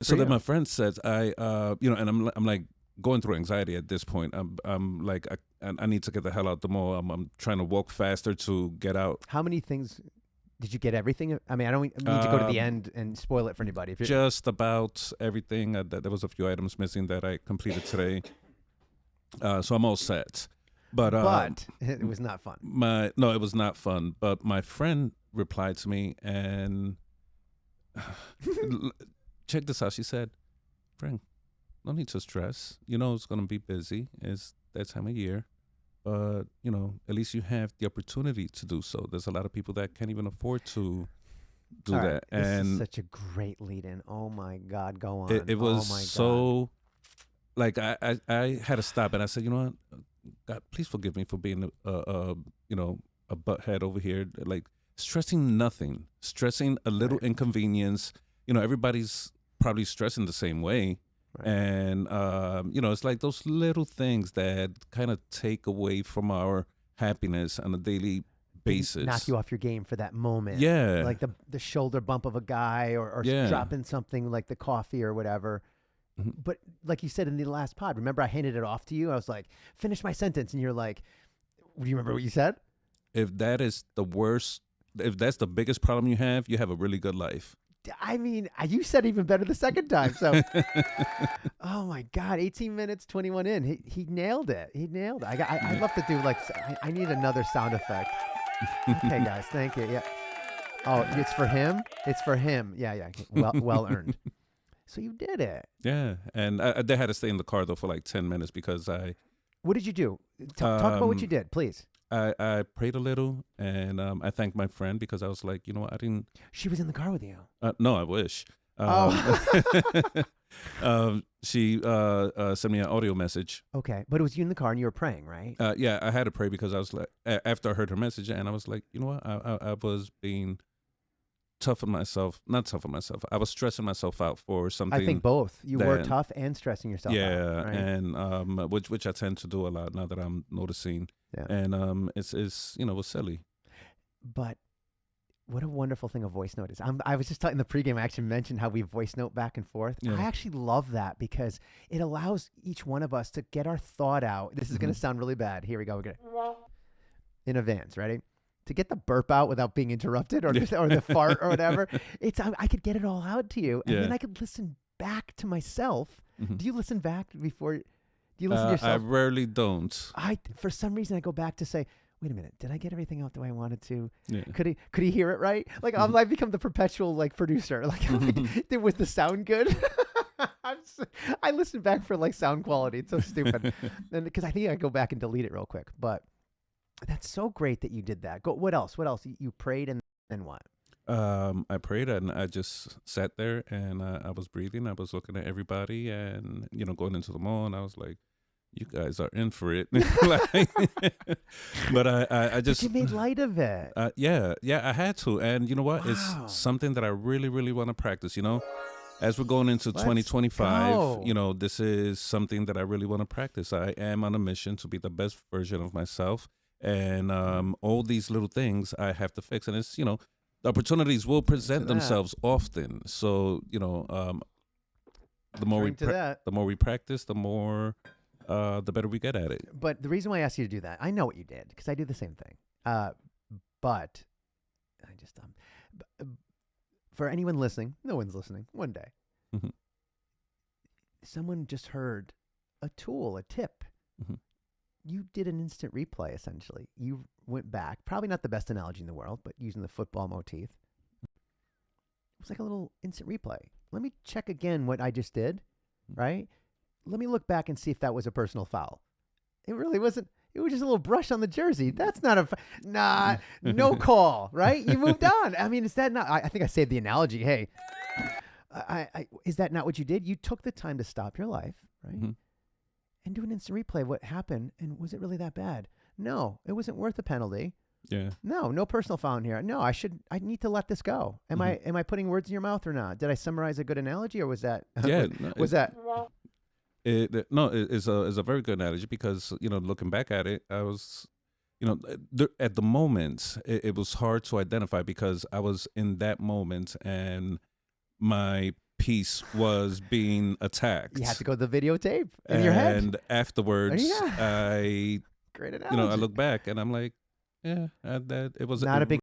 So then my friend says, and I'm like going through anxiety at this point. I'm like, I need to get the hell out the mall. I'm trying to walk faster to get out. How many things did you get? Everything? I mean, I don't need to go to the Um, end and spoil it for anybody. If you're, just about everything. There was a few items missing that I completed today. So I'm all set. But it was not fun. no, it was not fun. But my friend replied to me and check this out. She said, "Frank, no need to stress. You know it's gonna be busy. It's that time of year, but at least you have the opportunity to do so. There's a lot of people that can't even afford to do All right, that." this And is such a great lead-in. Oh my God, go on. it was oh my God. so like I had to stop and I said, you know what, God, please forgive me for being a butthead over here, like stressing nothing, stressing a little Right. inconvenience. Everybody's probably stressing the same way. Right. And it's like those little things that kind of take away from our happiness on a daily They basis. knock you off your game for that moment. Yeah. Like the shoulder bump of a guy or Yeah. dropping something like the coffee or whatever. Mhm. But like you said in the last pod, remember I handed it off to you? I was like, finish my sentence. And you're like, do you remember what you said? If that is the worst, if that's the biggest problem you have a really good life. I mean, you said even better the second time. So, oh my God, 18 minutes, 21 in. He nailed it. He nailed it. I'd love to do like, I need another sound effect. Okay, guys, thank you. Yeah. Oh, it's for him? It's for him. Yeah. Well earned. So you did it. Yeah, and they had to stay in the car though for like 10 minutes because What did you do? Talk about what you did, please. I prayed a little and I thanked my friend because I was like, you know what, I didn't. She was in the car with you. No, I wish. She sent me an audio message. Okay, but it was you in the car and you were praying, right? Yeah, I had to pray because I was like, after I heard her message, and I was like, you know what, I was being tough on myself, not tough on myself. I was stressing myself out for something. I think both. You were tough and stressing yourself out. Yeah, Right? and which I tend to do a lot now that I'm noticing. Yeah. And it's it was silly. But what a wonderful thing a voice note is. I was just talking in the pregame. I actually mentioned how we voice note back and forth. Yeah. I actually love that because it allows each one of us to get our thought out. This is going to sound really bad. Here we go. We're gonna in advance. Ready? To get the burp out without being interrupted or the fart or whatever. I could get it all out to you, and then I could listen back to myself. Mm-hmm. Do you listen back before? Do you listen to yourself? I rarely don't. For some reason I go back to say, wait a minute, did I get everything out the way I wanted to? Yeah. Could he hear it right? Like I become the perpetual like producer. Like, was the sound good? I listen back for like sound quality. It's so stupid. And because I think I go back and delete it real quick. But that's so great that you did that. What else? What else? You prayed and then what? I prayed and I just sat there and I was breathing. I was looking at everybody and going into the mall, and I was like, you guys are in for it. But I just. But you made light of it. Yeah, I had to. And you know what? Wow. It's something that I really, really want to practice, As we're going into Let's 2025, go. this is something that I really want to practice. I am on a mission to be the best version of myself. And all these little things I have to fix. And it's, the opportunities will present themselves often. So, the more we practice, the more the better we get at it. But the reason why I asked you to do that, I know what you did because I do the same thing. But I just for anyone listening, no one's listening. One day, someone just heard a tool, a tip. Mm-hmm. You did an instant replay. Essentially, you went back. Probably not the best analogy in the world, but using the football motif, it was like a little instant replay. Let me check again what I just did. Right. Let me look back and see if that was a personal foul. It really wasn't. It was just a little brush on the jersey. That's not no call, right? You moved on. I mean, is that not, I think I saved the analogy. Hey, is that not what you did? You took the time to stop your life, right? Mm-hmm. And do an instant replay of what happened. And was it really that bad? No, it wasn't worth a penalty. Yeah. No personal foul in here. No, I need to let this go. Am I putting words in your mouth or not? Did I summarize a good analogy or was that, yeah, was that? It's a very good analogy because, looking back at it, I was, at the moment, it was hard to identify because I was in that moment and my piece was being attacked. You had to go to the videotape in your head. And afterwards, Yeah. I Great analogy. I look back and I'm like, yeah, that it was Not a big